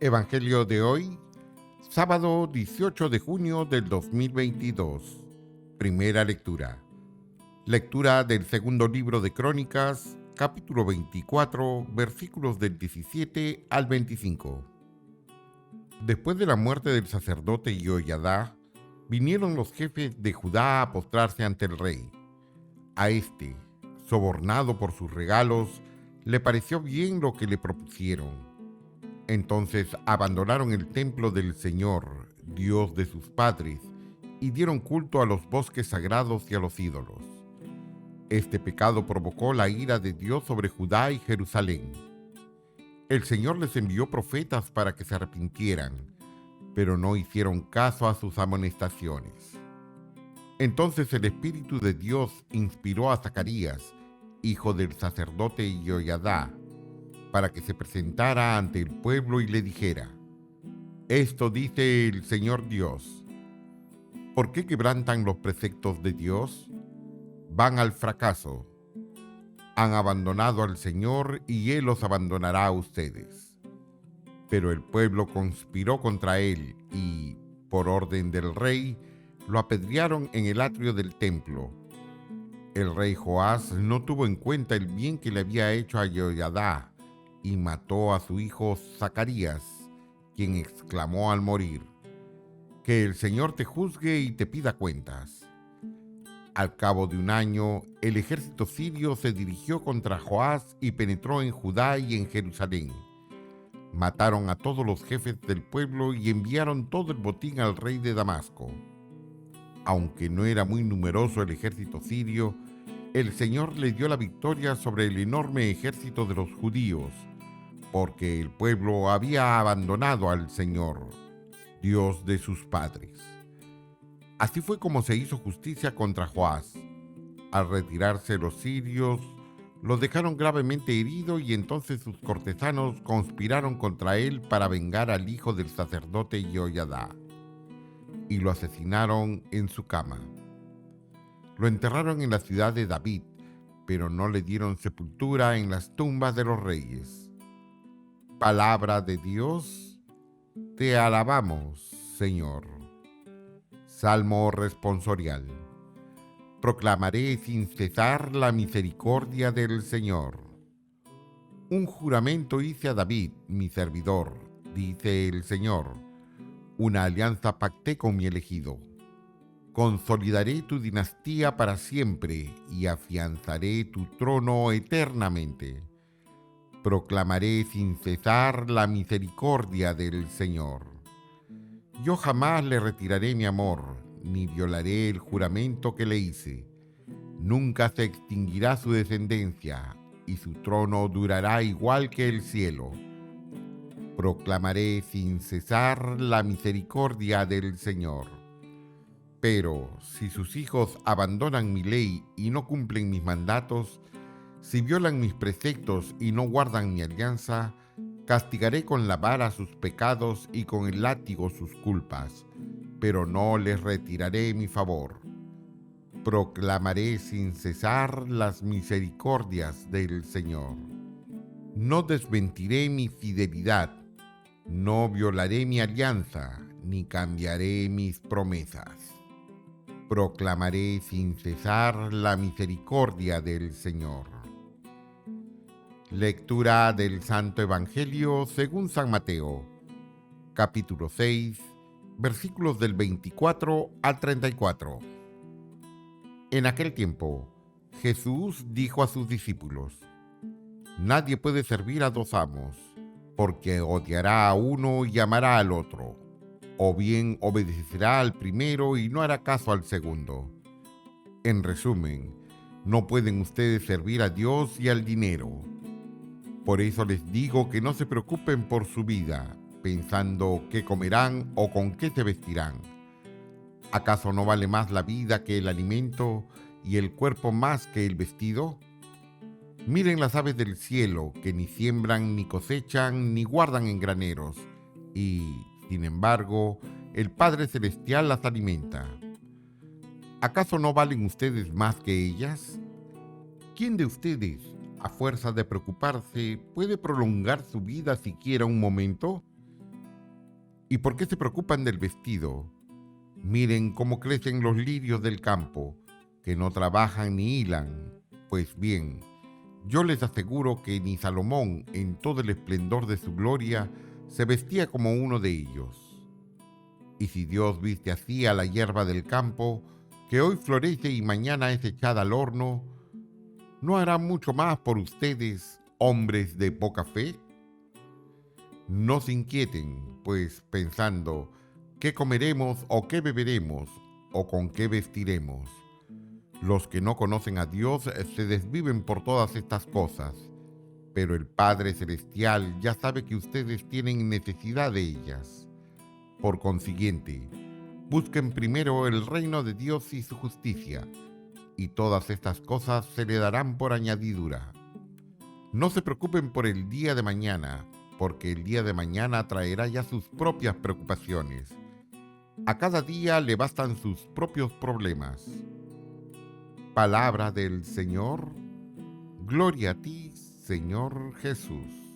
Evangelio de hoy, sábado 18 de junio del 2022. Primera lectura. Lectura del segundo libro de Crónicas, capítulo 24, versículos del 17 al 25. Después de la muerte del sacerdote Jehoiada, vinieron los jefes de Judá a postrarse ante el rey. A este, sobornado por sus regalos, le pareció bien lo que le propusieron. Entonces abandonaron el templo del Señor, Dios de sus padres, y dieron culto a los bosques sagrados y a los ídolos. Este pecado provocó la ira de Dios sobre Judá y Jerusalén. El Señor les envió profetas para que se arrepintieran, pero no hicieron caso a sus amonestaciones. Entonces el Espíritu de Dios inspiró a Zacarías, hijo del sacerdote Jehoiada, para que se presentara ante el pueblo y le dijera: Esto dice el Señor Dios. ¿Por qué quebrantan los preceptos de Dios? Van al fracaso. Han abandonado al Señor y Él los abandonará a ustedes. Pero el pueblo conspiró contra Él y, por orden del rey, lo apedrearon en el atrio del templo. El rey Joás no tuvo en cuenta el bien que le había hecho a Jehoiada y mató a su hijo Zacarías, quien exclamó al morir: Que el Señor te juzgue y te pida cuentas. Al cabo de un año, el ejército sirio se dirigió contra Joás y penetró en Judá y en Jerusalén. Mataron a todos los jefes del pueblo y enviaron todo el botín al rey de Damasco. Aunque no era muy numeroso el ejército sirio, el Señor le dio la victoria sobre el enorme ejército de los judíos, porque el pueblo había abandonado al Señor, Dios de sus padres. Así fue como se hizo justicia contra Joás. Al retirarse los sirios, lo dejaron gravemente herido y entonces sus cortesanos conspiraron contra él para vengar al hijo del sacerdote Jehoiada, y lo asesinaron en su cama. Lo enterraron en la ciudad de David, pero no le dieron sepultura en las tumbas de los reyes. Palabra de Dios, te alabamos, Señor. Salmo responsorial. Proclamaré sin cesar la misericordia del Señor. Un juramento hice a David, mi servidor, dice el Señor. Una alianza pacté con mi elegido. Consolidaré tu dinastía para siempre y afianzaré tu trono eternamente. Proclamaré sin cesar la misericordia del Señor. Yo jamás le retiraré mi amor, ni violaré el juramento que le hice. Nunca se extinguirá su descendencia, y su trono durará igual que el cielo. Proclamaré sin cesar la misericordia del Señor. Pero si sus hijos abandonan mi ley y no cumplen mis mandatos, si violan mis preceptos y no guardan mi alianza, castigaré con la vara sus pecados y con el látigo sus culpas, pero no les retiraré mi favor. Proclamaré sin cesar las misericordias del Señor. No desmentiré mi fidelidad, no violaré mi alianza, ni cambiaré mis promesas. Proclamaré sin cesar la misericordia del Señor. Lectura del Santo Evangelio según San Mateo, capítulo 6, versículos del 24 al 34. En aquel tiempo, Jesús dijo a sus discípulos: Nadie puede servir a dos amos, porque odiará a uno y amará al otro, o bien obedecerá al primero y no hará caso al segundo. En resumen, no pueden ustedes servir a Dios y al dinero. Por eso les digo que no se preocupen por su vida, pensando qué comerán o con qué se vestirán. ¿Acaso no vale más la vida que el alimento y el cuerpo más que el vestido? Miren las aves del cielo, que ni siembran, ni cosechan, ni guardan en graneros, y, sin embargo, el Padre Celestial las alimenta. ¿Acaso no valen ustedes más que ellas? ¿Quién de ustedes, a fuerza de preocuparse, puede prolongar su vida siquiera un momento? ¿Y por qué se preocupan del vestido? Miren cómo crecen los lirios del campo, que no trabajan ni hilan. Pues bien, yo les aseguro que ni Salomón, en todo el esplendor de su gloria, se vestía como uno de ellos. Y si Dios viste así a la hierba del campo, que hoy florece y mañana es echada al horno, ¿no hará mucho más por ustedes, hombres de poca fe? No se inquieten, pues pensando, ¿qué comeremos o qué beberemos o con qué vestiremos? Los que no conocen a Dios se desviven por todas estas cosas, pero el Padre Celestial ya sabe que ustedes tienen necesidad de ellas. Por consiguiente, busquen primero el reino de Dios y su justicia, y todas estas cosas se le darán por añadidura. No se preocupen por el día de mañana, porque el día de mañana traerá ya sus propias preocupaciones. A cada día le bastan sus propios problemas. Palabra del Señor. Gloria a ti, Señor Jesús.